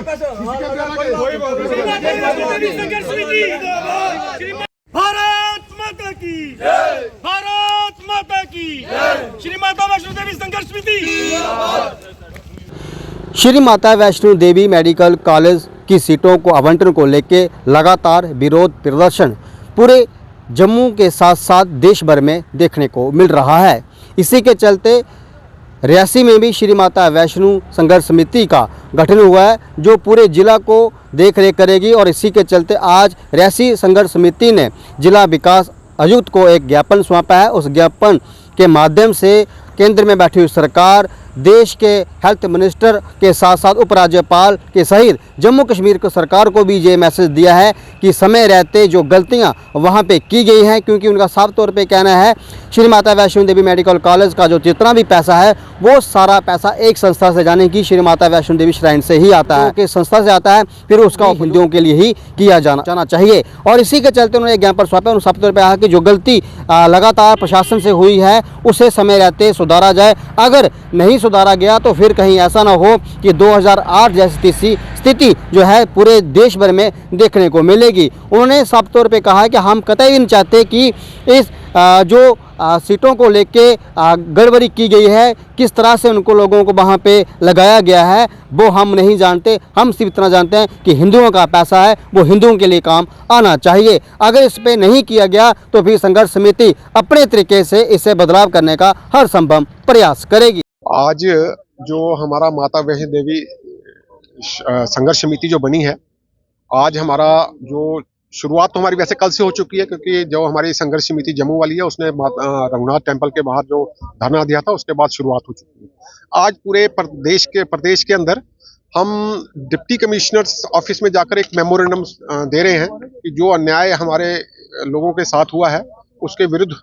भारत माता की जय, भारत माता की जय। श्री माता वैष्णो देवी संघर्ष समिति। श्री माता वैष्णो देवी मेडिकल कॉलेज की सीटों को आवंटन को लेकर लगातार विरोध प्रदर्शन पूरे जम्मू के साथ साथ देश भर में देखने को मिल रहा है। इसी के चलते रियासी में भी श्री माता वैष्णो संघर्ष समिति का गठन हुआ है, जो पूरे जिला को देख रेख करेगी। और इसी के चलते आज रियासी संघर्ष समिति ने जिला विकास आयुक्त को एक ज्ञापन सौंपा है। उस ज्ञापन के माध्यम से केंद्र में बैठी हुई सरकार, देश के हेल्थ मिनिस्टर के साथ साथ उपराज्यपाल के सहित जम्मू कश्मीर की सरकार को भी ये मैसेज दिया है कि समय रहते जो गलतियां वहां पे की गई हैं, क्योंकि उनका साफ तौर पे कहना है श्री माता वैष्णो देवी मेडिकल कॉलेज का जो जितना भी पैसा है वो सारा पैसा एक संस्था से जाने की श्री माता वैष्णो देवी श्राइन से ही आता है, कि संस्था से आता है, फिर उसका हिंदुओं के लिए ही किया जाना चाहिए। और इसी के चलते उन्होंने ज्ञापन सौंपा। उन्होंने साफ तौर पर कहा कि जो गलती लगातार प्रशासन से हुई है उसे समय रहते सुधारा जाए। अगर नहीं सुधारा गया तो फिर कहीं ऐसा ना हो कि 2008 जैसी स्थिति जो है पूरे देश भर में देखने को मिलेगी। उन्होंने साफ तौर पे कहा है कि हम कतई नहीं चाहते कि इस जो सीटों को लेके गड़बड़ी की गई है, किस तरह से उनको लोगों को वहाँ पे लगाया गया है वो हम नहीं जानते। हम सिर्फ इतना जानते हैं कि हिंदुओं का पैसा है वो हिंदुओं के लिए काम आना चाहिए। अगर इस पे नहीं किया गया तो फिर संघर्ष समिति अपने तरीके से इसे बदलाव करने का हर संभव प्रयास करेगी। आज जो हमारा माता वैष्णो देवी संघर्ष समिति जो बनी है, आज हमारा जो शुरुआत तो हमारी वैसे कल से हो चुकी है, क्योंकि जो हमारी संघर्ष समिति जम्मू वाली है उसने रघुनाथ टेम्पल के बाहर जो धरना दिया था उसके बाद शुरुआत हो चुकी है। आज पूरे प्रदेश के अंदर हम डिप्टी कमिश्नर्स ऑफिस में जाकर एक मेमोरेंडम दे रहे हैं कि जो अन्याय हमारे लोगों के साथ हुआ है उसके विरुद्ध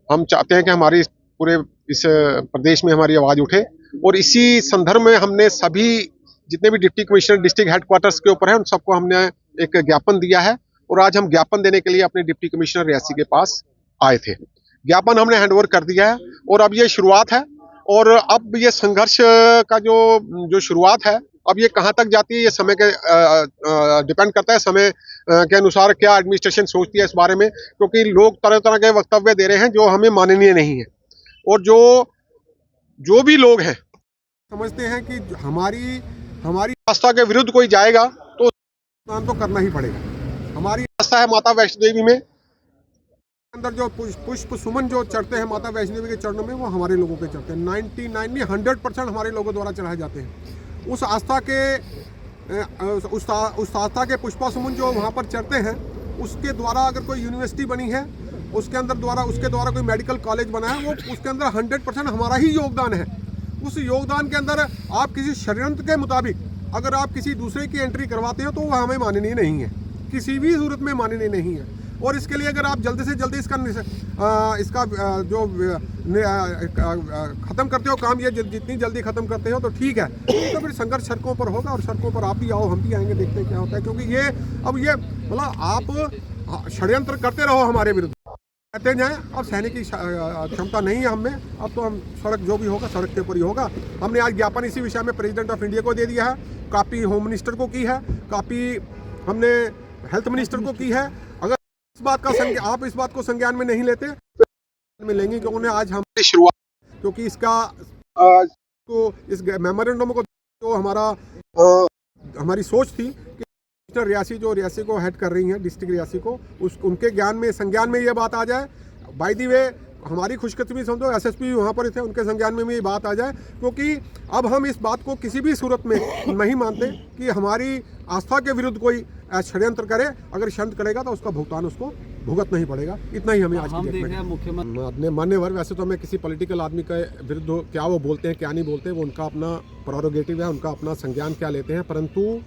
हम चाहते हैं कि हमारी पूरे इस प्रदेश में हमारी आवाज़ उठे। और इसी संदर्भ में हमने सभी जितने भी डिप्टी कमिश्नर डिस्ट्रिक्ट हेडक्वार्टर्स के ऊपर हैं उन सबको हमने एक ज्ञापन दिया है। और आज हम ज्ञापन देने के लिए अपने डिप्टी कमिश्नर रियासी के पास आए थे। ज्ञापन हमने हैंडओवर कर दिया है और अब ये शुरुआत है। और अब ये संघर्ष का जो शुरुआत है अब ये कहाँ तक जाती है ये समय के डिपेंड करता है, समय के अनुसार क्या एडमिनिस्ट्रेशन सोचती है इस बारे में, क्योंकि लोग तरह तरह के वक्तव्य दे रहे हैं जो हमें माननीय नहीं है। और जो भी लोग हैं समझते हैं कि हमारी आस्था के विरुद्ध कोई जाएगा तो करना ही पड़ेगा। हमारी आस्था है माता वैष्णो देवी में, अंदर जो पुष्प सुमन जो चढ़ते हैं माता वैष्णो देवी के चरणों में वो हमारे लोगों के चढ़ते हैं। 100% हमारे लोगों द्वारा चढ़ाए जाते हैं। उस आस्था के पुष्पा सुमन जो वहाँ पर चढ़ते हैं उसके द्वारा अगर कोई यूनिवर्सिटी बनी है उसके द्वारा कोई मेडिकल कॉलेज बना है, वो उसके अंदर 100% हमारा ही योगदान है। उस योगदान के अंदर आप किसी षड्यंत्र के मुताबिक अगर आप किसी दूसरे की एंट्री करवाते हो तो वह हमें माननीय नहीं है, किसी भी सूरत में माननीय नहीं है। और इसके लिए अगर आप जल्दी से जल्दी इसका जो ख़त्म करते हो काम, ये जितनी जल्दी ख़त्म करते हो तो ठीक है, तो फिर संघर्ष सड़कों पर होगा। और सड़कों पर आप भी आओ, हम भी आएंगे, देखते हैं क्या होता है। क्योंकि ये मतलब आप षड्यंत्र करते रहो हमारे विरुद्ध, कहते जाएँ। अब सहने की क्षमता नहीं है हमें। अब तो हम सड़क जो भी होगा सड़क के ऊपर ही होगा। हमने आज ज्ञापन इसी विषय में प्रेसिडेंट ऑफ इंडिया को दे दिया है, कॉपी होम मिनिस्टर को की है, कॉपी हमने हेल्थ मिनिस्टर को की है। अगर आप इस बात को संज्ञान में नहीं लेते तो लेंगे, क्योंकि आज हम शुरुआत, क्योंकि इस मेमोरेंडम को जो हमारी सोच थी कि रियासी को हेड कर रही हैं, डिस्ट्रिक्ट रियासी को, उनके संज्ञान में ये बात आ जाए। बाय द वे हमारी खुशकिस्मती समझो एसएसपी वहाँ पर थे, उनके संज्ञान में ये बात आ जाए। क्योंकि अब हम इस बात को किसी भी सूरत में नहीं मानते कि हमारी आस्था के विरुद्ध कोई षड्यंत्र करे। अगर षड्यंत्र करेगा तो उसका भुगतान उसको भुगतना ही पड़ेगा। इतना ही हमें आज की डेट में मुख्यमंत्री मान्यवर, वैसे तो हमें किसी पॉलिटिकल आदमी के विरुद्ध क्या वो बोलते हैं क्या नहीं बोलते वो उनका अपना प्रोरोगेटिव है, उनका अपना संज्ञान क्या लेते हैं। परंतु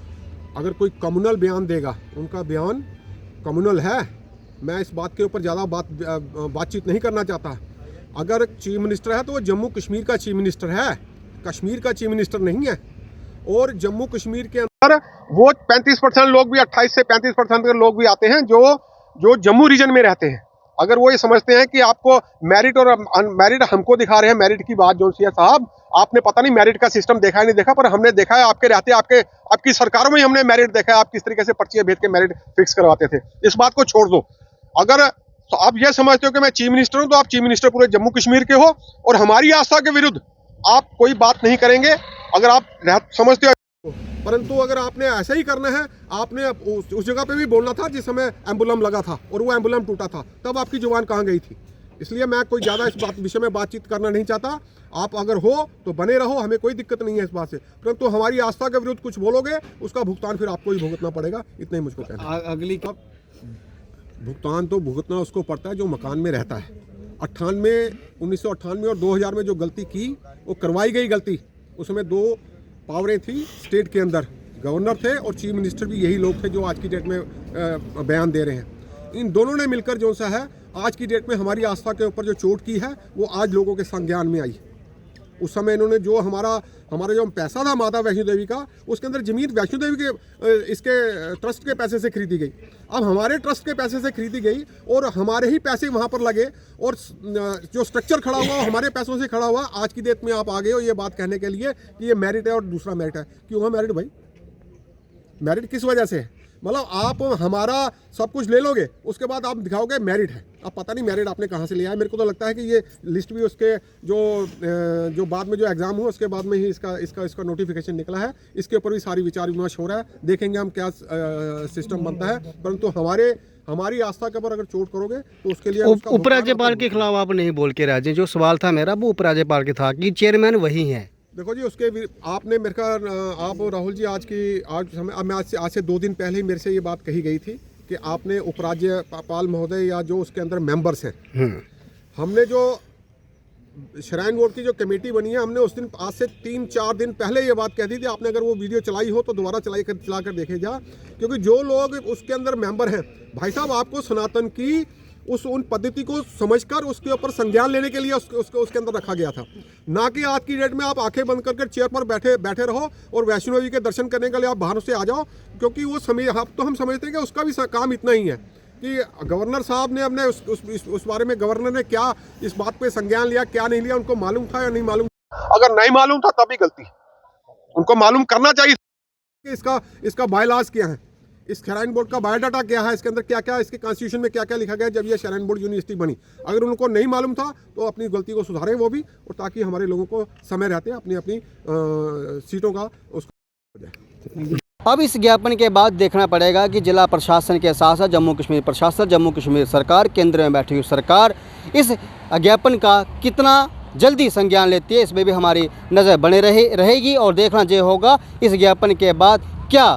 अगर कोई कम्युनल बयान देगा, उनका बयान कम्युनल है। मैं इस बात के ऊपर ज़्यादा बातचीत नहीं करना चाहता। अगर चीफ मिनिस्टर है तो वो जम्मू कश्मीर का चीफ मिनिस्टर है, कश्मीर का चीफ मिनिस्टर नहीं है। और जम्मू कश्मीर के अंदर वो 35% लोग भी 28 से 35% के लोग भी आते हैं जो जम्मू रीजन में रहते हैं। अगर वो ये समझते हैं कि आपको मेरिट और अनमेरिट हमको दिखा रहे हैं, मेरिट की बात जो है साहब, आपने पता नहीं मेरिट का सिस्टम देखा है नहीं देखा, पर हमने देखा है आपके रहते आपकी सरकारों में हमने मेरिट देखा है, आप किस तरीके से पर्चियां भेज के मेरिट फिक्स करवाते थे। इस बात को छोड़ दो। अगर तो आप ये समझते हो कि मैं चीफ मिनिस्टर हूं, तो आप चीफ मिनिस्टर पूरे जम्मू कश्मीर के हो और हमारी आस्था के विरुद्ध आप कोई बात नहीं करेंगे अगर आप समझते हो। परंतु अगर आपने ऐसा ही करना है, आपने उस जगह पे भी बोलना था जिस समय एम्बुलम लगा था और वो एम्बुलम टूटा था, तब आपकी जुबान कहाँ गई थी। इसलिए मैं कोई ज़्यादा इस विषय में बातचीत करना नहीं चाहता। आप अगर हो तो बने रहो, हमें कोई दिक्कत नहीं है इस बात से, परंतु हमारी आस्था के विरुद्ध कुछ बोलोगे उसका भुगतान फिर आपको ही भुगतना पड़ेगा। इतना ही मुझको कहना है। अगली भुगतान तो भुगतना उसको पड़ता है जो मकान में रहता है। 1998 और 2000 में जो गलती की वो करवाई गई गलती, उसमें 2 पावरें थी स्टेट के अंदर, गवर्नर थे और चीफ मिनिस्टर भी यही लोग थे जो आज की डेट में बयान दे रहे हैं। इन दोनों ने मिलकर जो सा है आज की डेट में हमारी आस्था के ऊपर जो चोट की है वो आज लोगों के संज्ञान में आई। उस समय इन्होंने जो हमारा जो पैसा था माता वैष्णो देवी का, उसके अंदर ज़मीन वैष्णो देवी के इसके ट्रस्ट के पैसे से खरीदी गई। अब हमारे ट्रस्ट के पैसे से खरीदी गई और हमारे ही पैसे वहाँ पर लगे और जो स्ट्रक्चर खड़ा हुआ हमारे पैसों से खड़ा हुआ। आज की डेट में आप आ गए हो ये बात कहने के लिए कि ये मेरिट है और दूसरा मेरिट है। क्यों है मेरिट भाई? मेरिट किस वजह से है? मतलब आप हमारा सब कुछ ले लोगे, उसके बाद आप दिखाओगे मेरिट है। अब पता नहीं मेरिट आपने कहाँ से लिया है। मेरे को तो लगता है कि ये लिस्ट भी उसके जो बाद में जो एग्ज़ाम हुआ उसके बाद में ही इसका नोटिफिकेशन निकला है। इसके ऊपर भी सारी विचार विमर्श हो रहा है, देखेंगे हम क्या सिस्टम बनता है। परंतु हमारी आस्था के ऊपर अगर चोट करोगे तो उसके लिए उपराज्यपाल के खिलाफ आप नहीं बोल के राजे। जो सवाल था मेरा वो उपराज्यपाल के था कि चेयरमैन वही हैं। देखो जी, उसके आपने मेरे का आप राहुल जी आज मैं आज से 2 दिन पहले ही मेरे से ये बात कही गई थी कि आपने उपराज्यपाल महोदय या जो उसके अंदर मेंबर्स हैं, हमने जो श्राइन बोर्ड की जो कमेटी बनी है, हमने उस दिन आज से 3-4 दिन पहले ये बात कह दी थी। आपने अगर वो वीडियो चलाई हो तो दोबारा चला कर देखे जा, क्योंकि जो लोग उसके अंदर मेंबर हैं भाई साहब, आपको सनातन की उन पद्धति को समझकर उसके ऊपर संज्ञान लेने के लिए उसके अंदर रखा गया था, ना कि आज की डेट में आप आंखें बंद करके चेयर पर बैठे रहो और वैष्णो देवी के दर्शन करने के लिए आप बाहर से आ जाओ। क्योंकि वो हम समझते हैं कि उसका भी काम इतना ही है कि गवर्नर साहब ने अपने उस बारे में गवर्नर ने क्या इस बात पे संज्ञान लिया, क्या नहीं लिया, उनको मालूम था या नहीं मालूम। अगर नहीं मालूम था तभी गलती, उनको मालूम करना चाहिए कि इसका बायलॉज क्या है, इस श्राइन बोर्ड का बायोडाटा क्या है, इसके अंदर क्या क्या, इसके कॉन्स्टिट्यूशन में क्या क्या लिखा गया जब ये श्राइन बोर्ड यूनिवर्सिटी बनी। अगर उनको नहीं मालूम था तो अपनी गलती को सुधारें वो भी, और ताकि हमारे लोगों को समय रहते अपनी सीटों का उसको। अब इस ज्ञापन के बाद देखना पड़ेगा कि जिला प्रशासन के साथ साथ जम्मू कश्मीर प्रशासन, जम्मू कश्मीर सरकार, केंद्र में बैठी हुई सरकार इस ज्ञापन का कितना जल्दी संज्ञान लेती है, इसमें भी हमारी नज़र बने रहेगी। और देखना ये होगा इस ज्ञापन के बाद क्या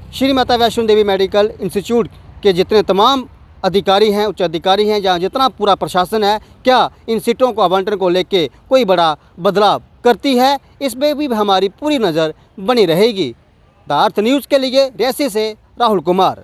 श्री माता वैष्णो देवी मेडिकल इंस्टीट्यूट के जितने तमाम अधिकारी हैं, उच्च अधिकारी हैं, जहाँ जितना पूरा प्रशासन है, क्या इन सीटों को आवंटन को लेके कोई बड़ा बदलाव करती है, इसमें भी हमारी पूरी नज़र बनी रहेगी। द अर्थ न्यूज़ के लिए रियासी से राहुल कुमार।